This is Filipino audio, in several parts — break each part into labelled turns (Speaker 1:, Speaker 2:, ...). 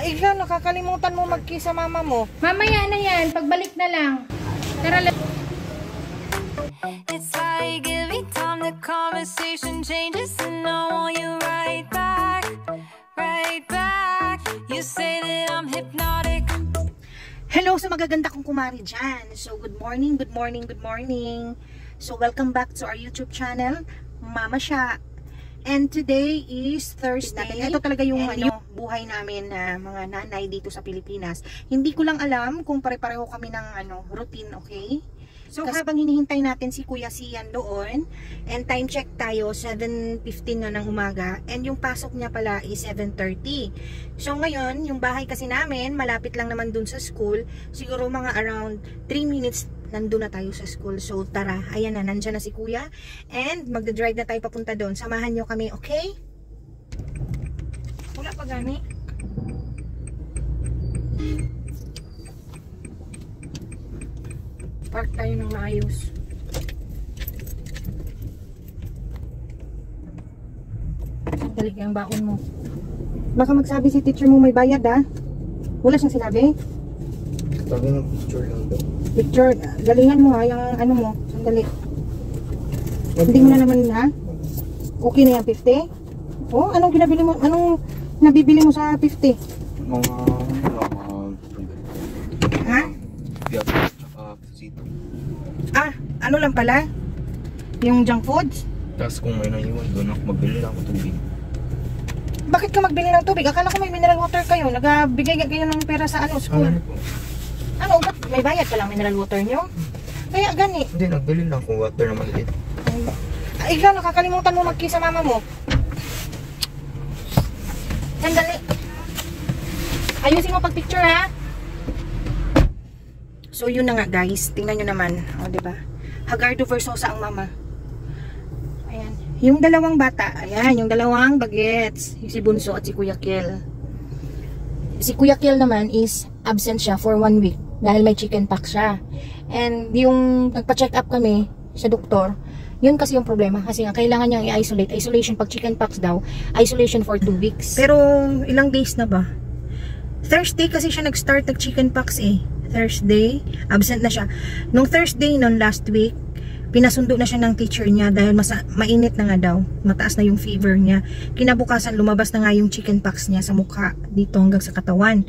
Speaker 1: ikaw, nakakalimutan mo mag-kiss sa mama mo.
Speaker 2: Mamaya na yan, pagbalik na lang. Tara lang.
Speaker 3: It's like every time the conversation changes and I want you right back, right back. You say that I'm hypnotic.
Speaker 1: Hello sa magaganda kong kumari dyan. So good morning, good morning, good morning. So welcome back to our YouTube channel, Mama Sha. And today is Thursday. Ito talaga yung buhay namin na mga nanay dito sa Pilipinas. Hindi ko lang alam kung pare-pareho kami ng routine, okay? So habang hinihintay natin si Kuya Sian doon, and time check tayo, 7:15 na ng umaga, and yung pasok niya pala is 7:30. So ngayon, yung bahay kasi namin, malapit lang naman dun sa school, siguro mga around 3 minutes nandun na tayo sa school. So tara, ayan na, nandyan na si Kuya, and magdadrive na tayo papunta doon. Samahan nyo kami, okay? Wala pa gani. Park tayo ng maayos. Dali ang baon mo. Baka magsabi si teacher mo may bayad, ha? Wala siyang sinabi?
Speaker 4: Sabi ng picture lang daw.
Speaker 1: Picture, galingan mo, ha? Yung ano mo, sandali. Hindi mo na naman, ha? Okay na yan, 50? Oh, anong ginabili mo? Anong nabibili mo sa 50?
Speaker 4: Mga
Speaker 1: Ha? Ah, ano lang pala? Yung junk foods?
Speaker 4: Tapos kung may naiwan doon, magbili lang ako tubig.
Speaker 1: Bakit ka magbili ng tubig? Akala ko may mineral water kayo. Nagbigay kayo ng pera sa school. Ano, ba't may bayad ka lang mineral water nyo? Kaya gani.
Speaker 4: Hindi, nagbili lang kung water na maliit.
Speaker 1: Ikaw, nakakalimutan mo mag-kiss sa mama mo. Sandali. Ayusin mo pag-picture, ha? So yun na nga guys, tingnan nyo naman, o diba? Hagardo Versosa ang mama. Ayan, yung dalawang bata, ayan, yung dalawang bagets, yung si Bunso at si Kuya Kiel. Si Kuya Kiel naman is absent siya for 1 week dahil may chicken pox siya. And yung nagpa-check up kami sa doktor, yun kasi yung problema, kasi nga kailangan niyang i-isolate. Isolation pag chicken pox daw, isolation for 2 weeks. Pero ilang days na ba? Thursday kasi siya nag-start ng chicken pox eh. Thursday, absent na siya. Nung Thursday nun last week, pinasundo na siya ng teacher niya dahil mainit na nga daw. Mataas na yung fever niya. Kinabukasan, lumabas na nga yung chicken pox niya sa mukha, dito hanggang sa katawan.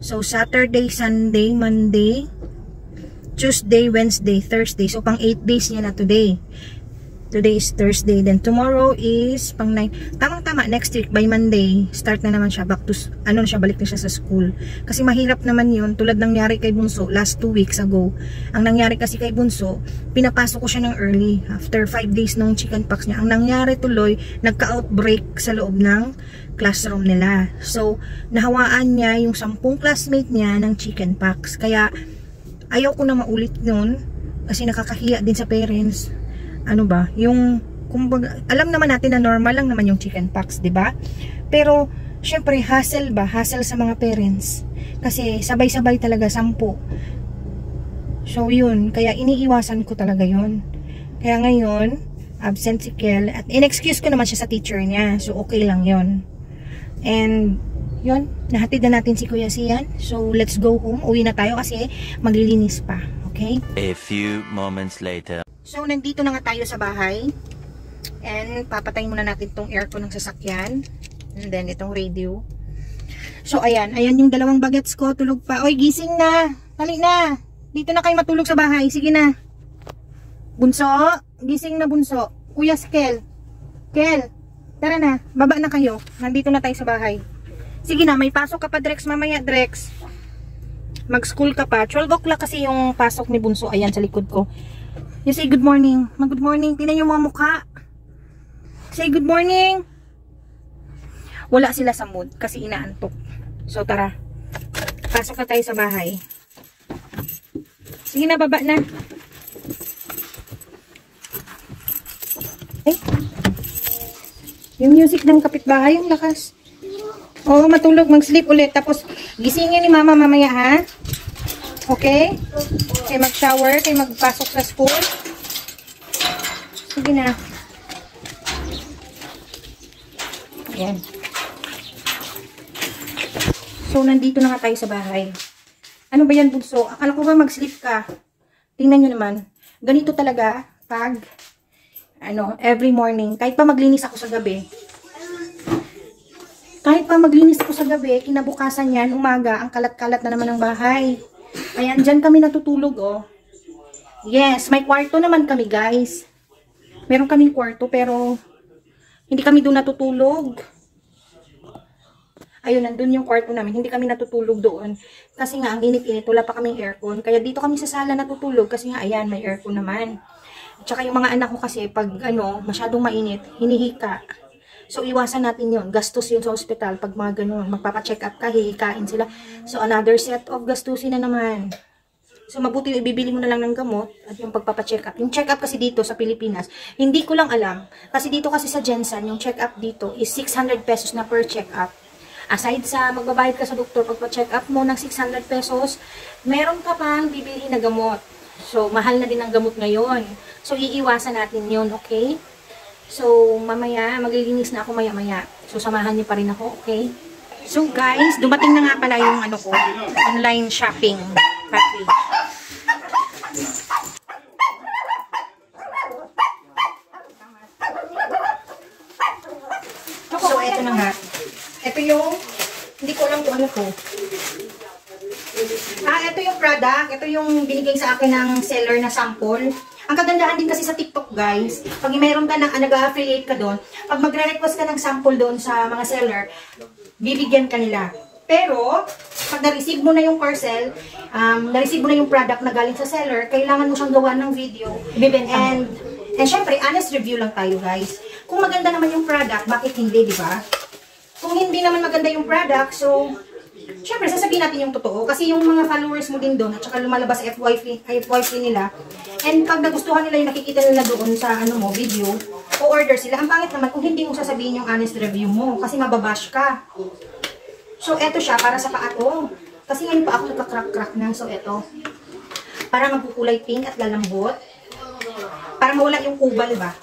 Speaker 1: So, Saturday, Sunday, Monday, Tuesday, Wednesday, Thursday. So, pang 8 days niya na today. Today is Thursday. Then, tomorrow is pang 9. Tamang-tama, next week, by Monday, start na naman siya. Back to, balik na siya sa school. Kasi mahirap naman yun. Tulad nangyari kay Bunso, last 2 weeks ago. Ang nangyari kasi kay Bunso, pinapasok ko siya ng early. After 5 days nung chicken pox niya. Ang nangyari tuloy, nagka-outbreak sa loob ng classroom nila. So, nahawaan niya yung 10 classmate niya ng chicken pox. Kaya, ayaw ko na maulit nun. Kasi nakakahiya din sa parents. Ano ba, yung kumbaga, alam naman natin na normal lang naman yung chicken pox, 'di ba? Pero syempre hassle ba? Hassle sa mga parents. Kasi sabay-sabay talaga 10. So yun, kaya iniiwasan ko talaga yun. Kaya ngayon, absent si Kel at in-excuse ko naman siya sa teacher niya. So okay lang yun. And yun, nahatid na natin si Kuya Sian. So let's go home. Uwi na tayo kasi maglilinis pa. Okay?
Speaker 5: A few moments later.
Speaker 1: So, nandito na nga tayo sa bahay. And, papatayin muna natin itong aircon ng sasakyan. And then, itong radio. So, ayan. Ayan yung dalawang bagets ko. Tulog pa. Oy, gising na. Dali na. Dito na kayo matulog sa bahay. Sige na. Bunso. Gising na, Bunso. Kuya, Kel. Kel. Tara na. Baba na kayo. Nandito na tayo sa bahay. Sige na. May pasok ka pa, Drex. Mamaya, Drex. Mag-school ka pa. 12 o'clock kasi yung pasok ni Bunso. Ayan, sa likod ko. You say good morning. Mag-good morning. Tingnan yung mga mukha. Say good morning. Wala sila sa mood kasi inaantok. So tara. Pasok na tayo sa bahay. Sige na, baba na. Eh? Yung music ng kapitbahay, yung lakas. Oo, matulog. Mag-sleep ulit. Tapos gisingin ni mama mamaya, ha? Okay? Kaya mag-shower, kaya magpasok sa school. Sige na. Ayan. So, nandito na nga tayo sa bahay. Ano ba yan, bunso? Akala ko ba mag-sleep ka? Tingnan nyo naman. Ganito talaga pag, every morning. Kahit pa maglinis ako sa gabi. Kinabukasan yan, umaga, ang kalat-kalat na naman ng bahay. Ayan, dyan kami natutulog, oh. Yes, may kwarto naman kami, guys. Meron kaming kwarto, pero hindi kami doon natutulog. Ayun, nandun yung kwarto namin. Hindi kami natutulog doon. Kasi nga, ang init-init, wala pa kaming aircon. Kaya dito kami sa sala natutulog. Kasi nga, ayan, may aircon naman. At saka yung mga anak ko kasi, pag masyadong mainit, hinihika. So, iwasan natin yun. Gastos yun sa ospital. Pag mga ganun, magpapacheck up ka, hihikain sila. So, another set of gastusin na naman. So, mabuti yung ibibili mo na lang ng gamot at yung pagpapacheck up. Yung check up kasi dito sa Pilipinas, hindi ko lang alam. Kasi dito kasi sa Jensen, yung check up dito is 600 pesos na per check up. Aside sa magbabayad ka sa doktor, pagpa-check up mo ng 600 pesos, meron ka pang bibili na gamot. So, mahal na din ang gamot ngayon. So, iiwasan natin yun, okay? So, mamaya, maglilinis na ako maya-maya. So, samahan niyo pa rin ako, okay? So, guys, dumating na nga pala yung online shopping package. So, eto na nga. Ito yung, hindi ko alam kung ano to. Ito yung product. Ito yung binigay sa akin ng seller na sample. Ang kagandahan din kasi sa TikTok, guys, pag meron ka ng, nag-affiliate ka doon, pag magre-request ka ng sample doon sa mga seller, bibigyan ka nila. Pero, pag na-receive mo na yung parcel, na-receive mo na yung product na galing sa seller, kailangan mo siyang gawa ng video. And syempre, honest review lang tayo, guys. Kung maganda naman yung product, bakit hindi, di ba? Kung hindi naman maganda yung product, so, syempre, sasabihin natin yung totoo. Kasi yung mga followers mo din doon, at saka lumalabas sa FYP nila, and pag nagustuhan nila yung nakikita nila doon sa video, o-order sila. Ang pangit naman kung hindi mo sasabihin yung honest review mo, kasi mababash ka. So, eto siya, para sa paa ko. Kasi ngayon pa ako nagka-crack-crack na. So, eto. Para magkukulay pink at lalambot. Para mawala yung kubal ba.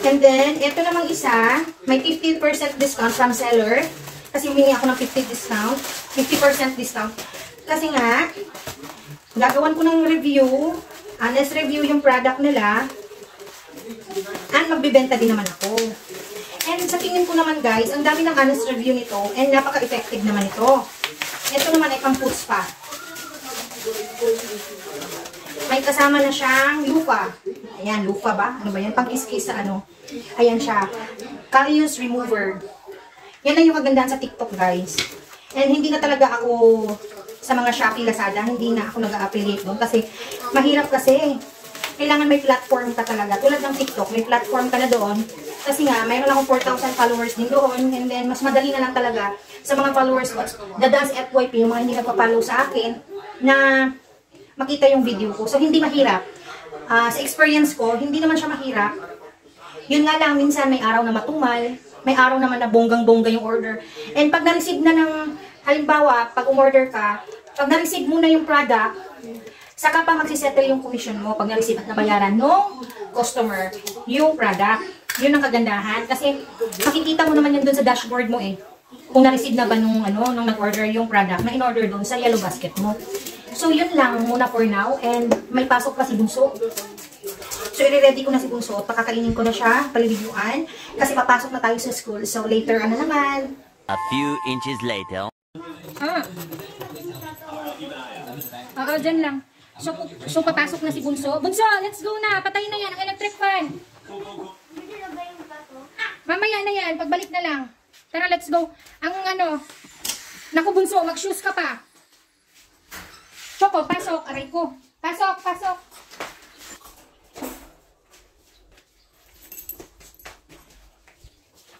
Speaker 1: And then, ito namang isa, may 50% discount from seller. Kasi humingi ako ng 50% discount. Kasi nga, gagawan ko ng review, honest review yung product nila, and magbibenta din naman ako. And sa tingin ko naman, guys, ang dami ng honest review nito, and napaka-effective naman ito. Ito naman ay pang-puts pa. May kasama na siyang lupa. Ayan, lupa ba? Ano ba yan? Pang-kiss-kiss sa Ayan siya. Callus remover. Yan lang yung kagandahan sa TikTok, guys. And hindi na talaga ako sa mga Shopee, Lazada, hindi na ako nag-affiliate doon. Kasi mahirap kasi. Kailangan may platform ka talaga. Tulad ng TikTok, may platform ka na doon. Kasi nga, mayroon akong 4,000 followers din doon. And then, mas madali na lang talaga sa mga followers ko. Dadaan sa FYP, yung mga hindi nagpa-follow sa akin, na makita yung video ko. So, hindi mahirap. Sa experience ko, hindi naman siya mahirap. Yun nga lang, minsan may araw na matumal, may araw naman na bonggang-bongga yung order. And pag na-receive na ng, halimbawa, pag umorder ka, pag na-receive mo na yung product, saka pa magsisettle yung commission mo pag na-receive at nabayaran ng customer yung product. Yun ang kagandahan. Kasi makikita mo naman yun dun sa dashboard mo eh. Kung na-receive na ba nung nag-order yung product na in-order dun sa yellow basket mo. So, yun lang muna for now. And may pasok pa si Bunso. So, i-ready ko na si Bunso. Pakakainin ko na siya, palilibuan. Kasi papasok na tayo sa school. So, later, naman.
Speaker 5: A few inches later.
Speaker 2: Oo, dyan lang. So, papasok na si Bunso. Bunso, let's go na. Patay na yan ang electric fan. Mamaya na yan. Pagbalik na lang. Tara, let's go. Ang naku, Bunso, mag-shoes ka pa. Choco, pasok. Aray ko. Pasok, pasok.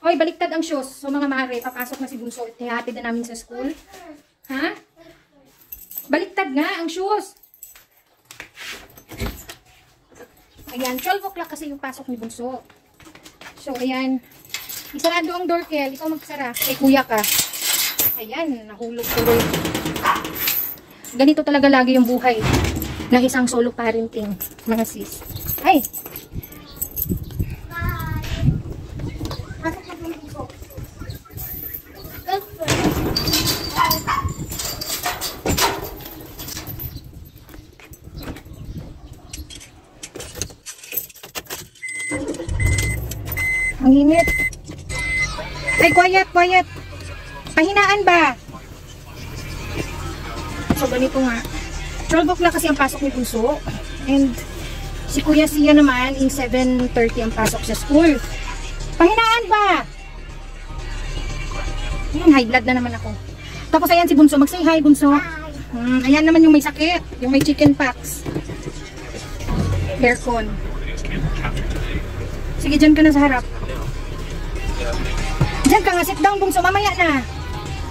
Speaker 2: Oy, baliktad ang shoes. So, mga mare, papasok na si Bunso. Ihatid na namin sa school. Ha? Baliktad nga ang shoes. Ayan, 12 o'clock kasi yung pasok ni Bunso. So, ayan. Isarado ang door, Kel. Ikaw magsara. Kay kuya ka. Ayan, nahulog tuloy. Ganito talaga lagi yung buhay ng isang solo parenting, mga sis. Ay! Pasok na Bunso. Ang init. Ay, quiet, quiet. Pahinaan ba? So, ganito nga. 12 o'clock kasi ang pasok ni Bunso. And si Kuya Sia naman, in 7:30 ang pasok sa school. Pahinaan ba? Ayan, high blood na naman ako. Tapos ayan si Bunso. Mag-say hi, Bunso. Ayan naman yung may sakit. Yung may chicken pox. Aircon. Sige, dyan ka na sa harap. Dyan ka nga, sit down, Bunso. Mamaya na.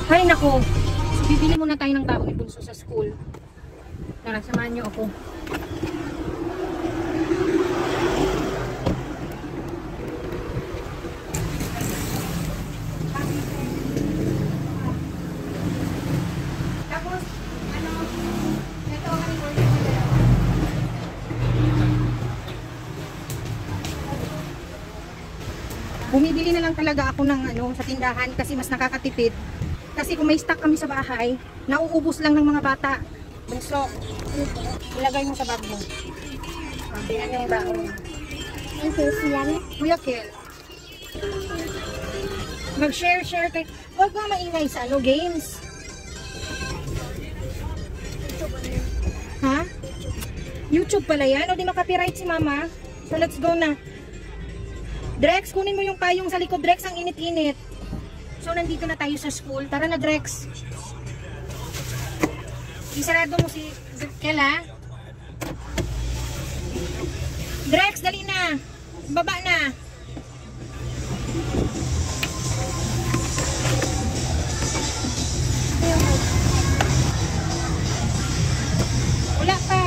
Speaker 2: Ay, naku. So, bibili muna tayo ng baon ni Bunso sa school. Tara, samahan niyo ako. Tapos, ito ang bumibili na lang talaga ako ng sa tindahan kasi mas nakakatipid. Kasi kung may stock kami sa bahay, nauubos lang ng mga bata. Bunso, ilagay mo sa bag mo. Ayan yung baon. Kuya Kel. Mag-share kay... Huwag ka maingay sa games. Ha? YouTube pala yan? O di makapiright si mama? So let's go na. Drex, kunin mo yung payong sa likod. Drex, ang init-init. So, nandito na tayo sa school. Tara na, Drex. Isarado mo si Kela. Drex, dali na. Baba na. Wala pa.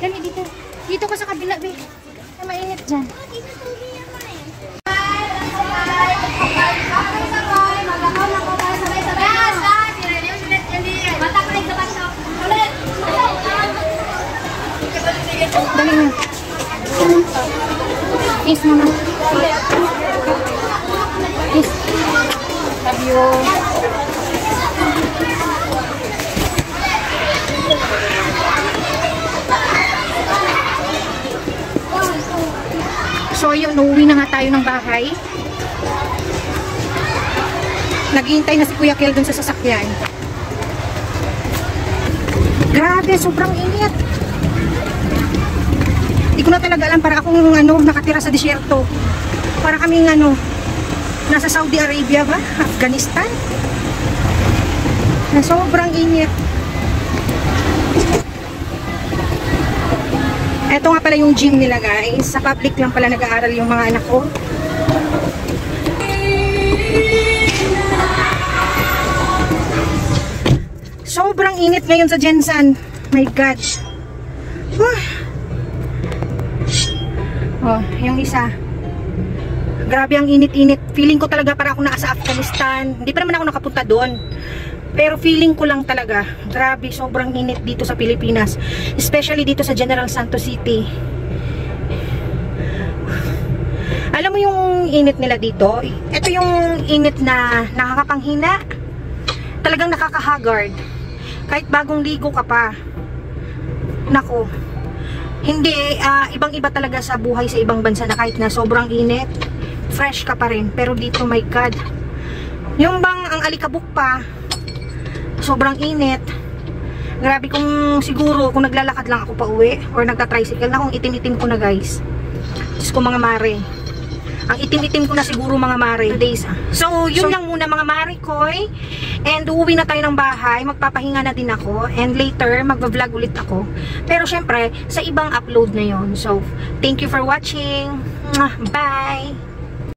Speaker 2: Dali dito. Dito ka sa kabila, be. Ay, mainit dyan. Dali na. Kiss mama. Kiss. Love you. So yun, uuwi na nga tayo ng bahay. Naghihintay na si Kuya Kel dun sa sasakyan. Grabe, sobrang init. Hindi ko na talaga alam, para akong nakatira sa disyerto. Para kaming nasa Saudi Arabia ba? Afghanistan? Na sobrang init. Ito nga pala yung gym nila, guys. Sa public lang pala nag-aaral yung mga anak ko. Sobrang init ngayon sa Jensan. My God. Oh, yung isa. Grabe ang init-init. Feeling ko talaga para ako nasa Afghanistan. Hindi pa naman ako nakapunta doon. Pero feeling ko lang talaga, grabe, sobrang init dito sa Pilipinas. Especially dito sa General Santos City. Alam mo yung init nila dito? Ito yung init na nakakapanghina. Talagang nakakahagard. Kahit bagong ligo ka pa. Nako. Hindi, ibang-iba talaga sa buhay sa ibang bansa na kahit na sobrang init, fresh ka pa rin. Pero dito, my God. Yung bang ang alikabok pa, sobrang init. Grabe, kung siguro kung naglalakad lang ako pa uwi or nagta-tricycle na, kung itim-itim ko na, guys. Diyos ko, mga mare. Ang itim-itim ko na siguro, mga mare. Days. So, yun lang muna, mga mare koy. And uuwi na tayo ng bahay. Magpapahinga na din ako. And later, magba-vlog ulit ako. Pero syempre, sa ibang upload na yon. So, thank you for watching. Bye!